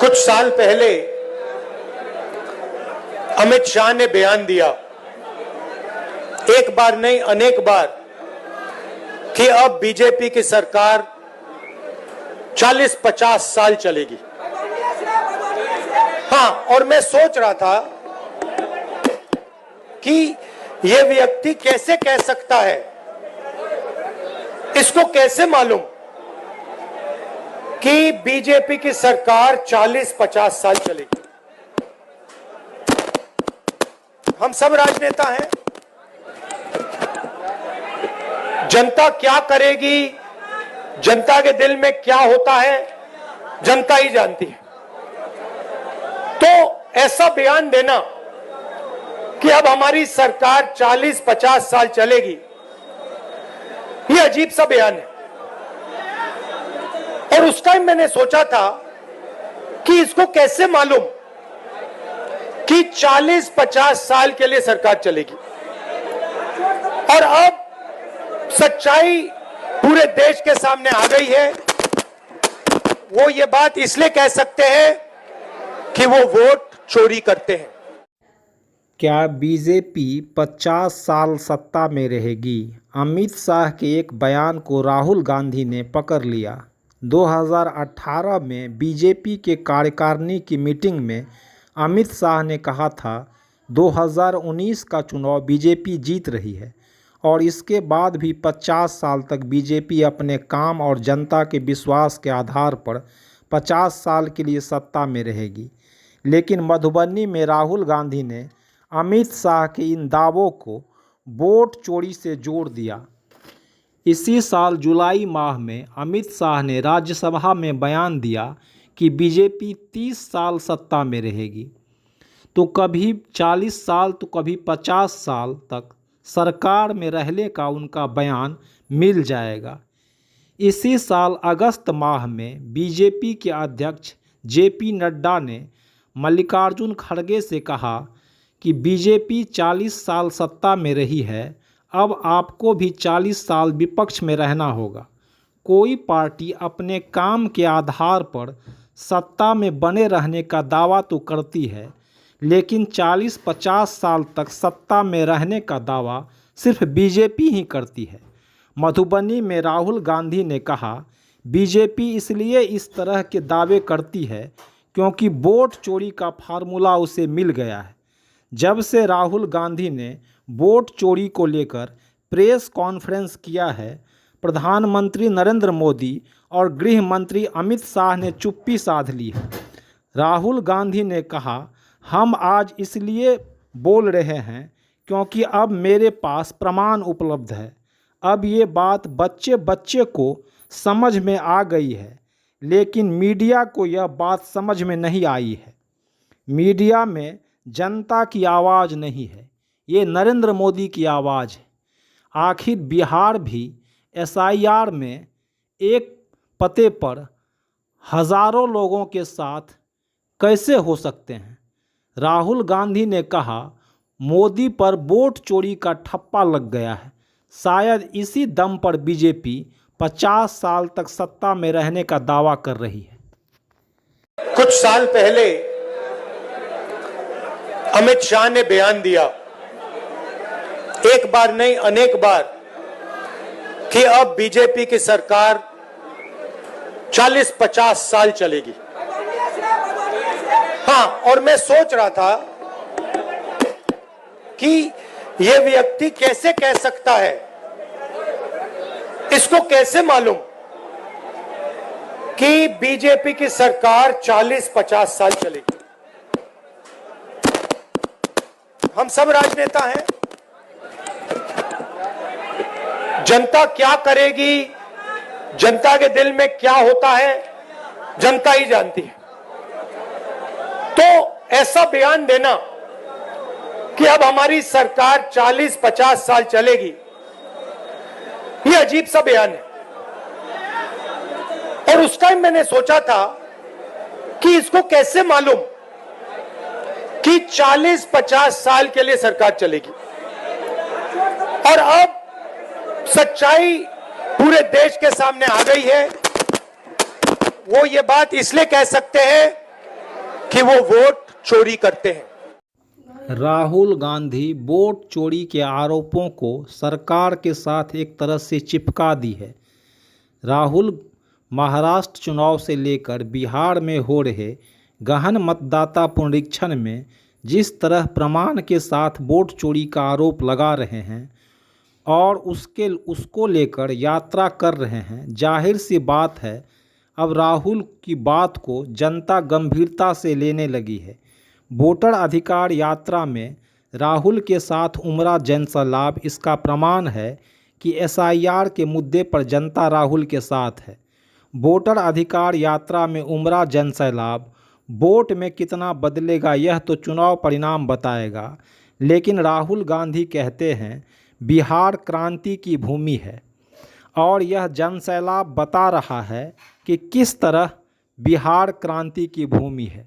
कुछ साल पहले अमित शाह ने बयान दिया, एक बार नहीं अनेक बार, कि अब बीजेपी की सरकार 40-50 साल चलेगी। हाँ, और मैं सोच रहा था कि यह व्यक्ति कैसे कह सकता है, इसको कैसे मालूम कि बीजेपी की सरकार 40-50 साल चलेगी। हम सब राजनेता हैं, जनता क्या करेगी, जनता के दिल में क्या होता है, जनता ही जानती है। तो ऐसा बयान देना कि अब हमारी सरकार 40-50 साल चलेगी, यह अजीब सा बयान है। और उस टाइम मैंने सोचा था कि इसको कैसे मालूम कि 40-50 साल के लिए सरकार चलेगी। और अब सच्चाई पूरे देश के सामने आ गई है। वो ये बात इसलिए कह सकते हैं कि वो वोट चोरी करते हैं। क्या बीजेपी 50 साल सत्ता में रहेगी? अमित शाह के एक बयान को राहुल गांधी ने पकड़ लिया। 2018 में बीजेपी के कार्यकारिणी की मीटिंग में अमित शाह ने कहा था 2019 का चुनाव बीजेपी जीत रही है और इसके बाद भी 50 साल तक बीजेपी अपने काम और जनता के विश्वास के आधार पर 50 साल के लिए सत्ता में रहेगी। लेकिन मधुबनी में राहुल गांधी ने अमित शाह के इन दावों को वोट चोरी से जोड़ दिया। इसी साल जुलाई माह में अमित शाह ने राज्यसभा में बयान दिया कि बीजेपी 30 साल सत्ता में रहेगी, तो कभी 40 साल तो कभी 50 साल तक सरकार में रहने का उनका बयान मिल जाएगा। इसी साल अगस्त माह में बीजेपी के अध्यक्ष जेपी नड्डा ने मल्लिकार्जुन खड़गे से कहा कि बीजेपी 40 साल सत्ता में रही है, अब आपको भी 40 साल विपक्ष में रहना होगा। कोई पार्टी अपने काम के आधार पर सत्ता में बने रहने का दावा तो करती है, लेकिन 40-50 साल तक सत्ता में रहने का दावा सिर्फ बीजेपी ही करती है। मधुबनी में राहुल गांधी ने कहा, बीजेपी इसलिए इस तरह के दावे करती है क्योंकि वोट चोरी का फार्मूला उसे मिल गया है। जब से राहुल गांधी ने वोट चोरी को लेकर प्रेस कॉन्फ्रेंस किया है, प्रधानमंत्री नरेंद्र मोदी और गृह मंत्री अमित शाह ने चुप्पी साध ली है। राहुल गांधी ने कहा, हम आज इसलिए बोल रहे हैं क्योंकि अब मेरे पास प्रमाण उपलब्ध है। अब ये बात बच्चे बच्चे को समझ में आ गई है, लेकिन मीडिया को यह बात समझ में नहीं आई है। मीडिया में जनता की आवाज़ नहीं है, ये नरेंद्र मोदी की आवाज़ है। आखिर बिहार भी SIR में एक पते पर हज़ारों लोगों के साथ कैसे हो सकते हैं? राहुल गांधी ने कहा, मोदी पर वोट चोरी का ठप्पा लग गया है। शायद इसी दम पर बीजेपी 50 साल तक सत्ता में रहने का दावा कर रही है। कुछ साल पहले अमित शाह ने बयान दिया, एक बार नहीं अनेक बार, कि अब बीजेपी की सरकार 40-50 साल चलेगी। हाँ, और मैं सोच रहा था कि यह व्यक्ति कैसे कह सकता है, इसको कैसे मालूम कि बीजेपी की सरकार 40-50 साल चलेगी। हम सब राजनेता हैं, जनता क्या करेगी, जनता के दिल में क्या होता है, जनता ही जानती है। तो ऐसा बयान देना कि अब हमारी सरकार 40-50 साल चलेगी, यह अजीब सा बयान है। और उस टाइम मैंने सोचा था कि इसको कैसे मालूम कि 40-50 साल के लिए सरकार चलेगी। और अब सच्चाई पूरे देश के सामने आ गई है। वो ये बात इसलिए कह सकते हैं कि वो वोट चोरी करते हैं। राहुल गांधी वोट चोरी के आरोपों को सरकार के साथ एक तरह से चिपका दी है। राहुल महाराष्ट्र चुनाव से लेकर बिहार में हो रहे गहन मतदाता पुनरीक्षण में जिस तरह प्रमाण के साथ वोट चोरी का आरोप लगा रहे हैं और उसको लेकर यात्रा कर रहे हैं, जाहिर सी बात है अब राहुल की बात को जनता गंभीरता से लेने लगी है। वोटर अधिकार यात्रा में राहुल के साथ उमड़ा जनसैलाब इसका प्रमाण है कि एसआईआर के मुद्दे पर जनता राहुल के साथ है। वोटर अधिकार यात्रा में उमड़ा जनसैलाब वोट में कितना बदलेगा यह तो चुनाव परिणाम बताएगा, लेकिन राहुल गांधी कहते हैं बिहार क्रांति की भूमि है और यह जनसैलाब बता रहा है कि किस तरह बिहार क्रांति की भूमि है।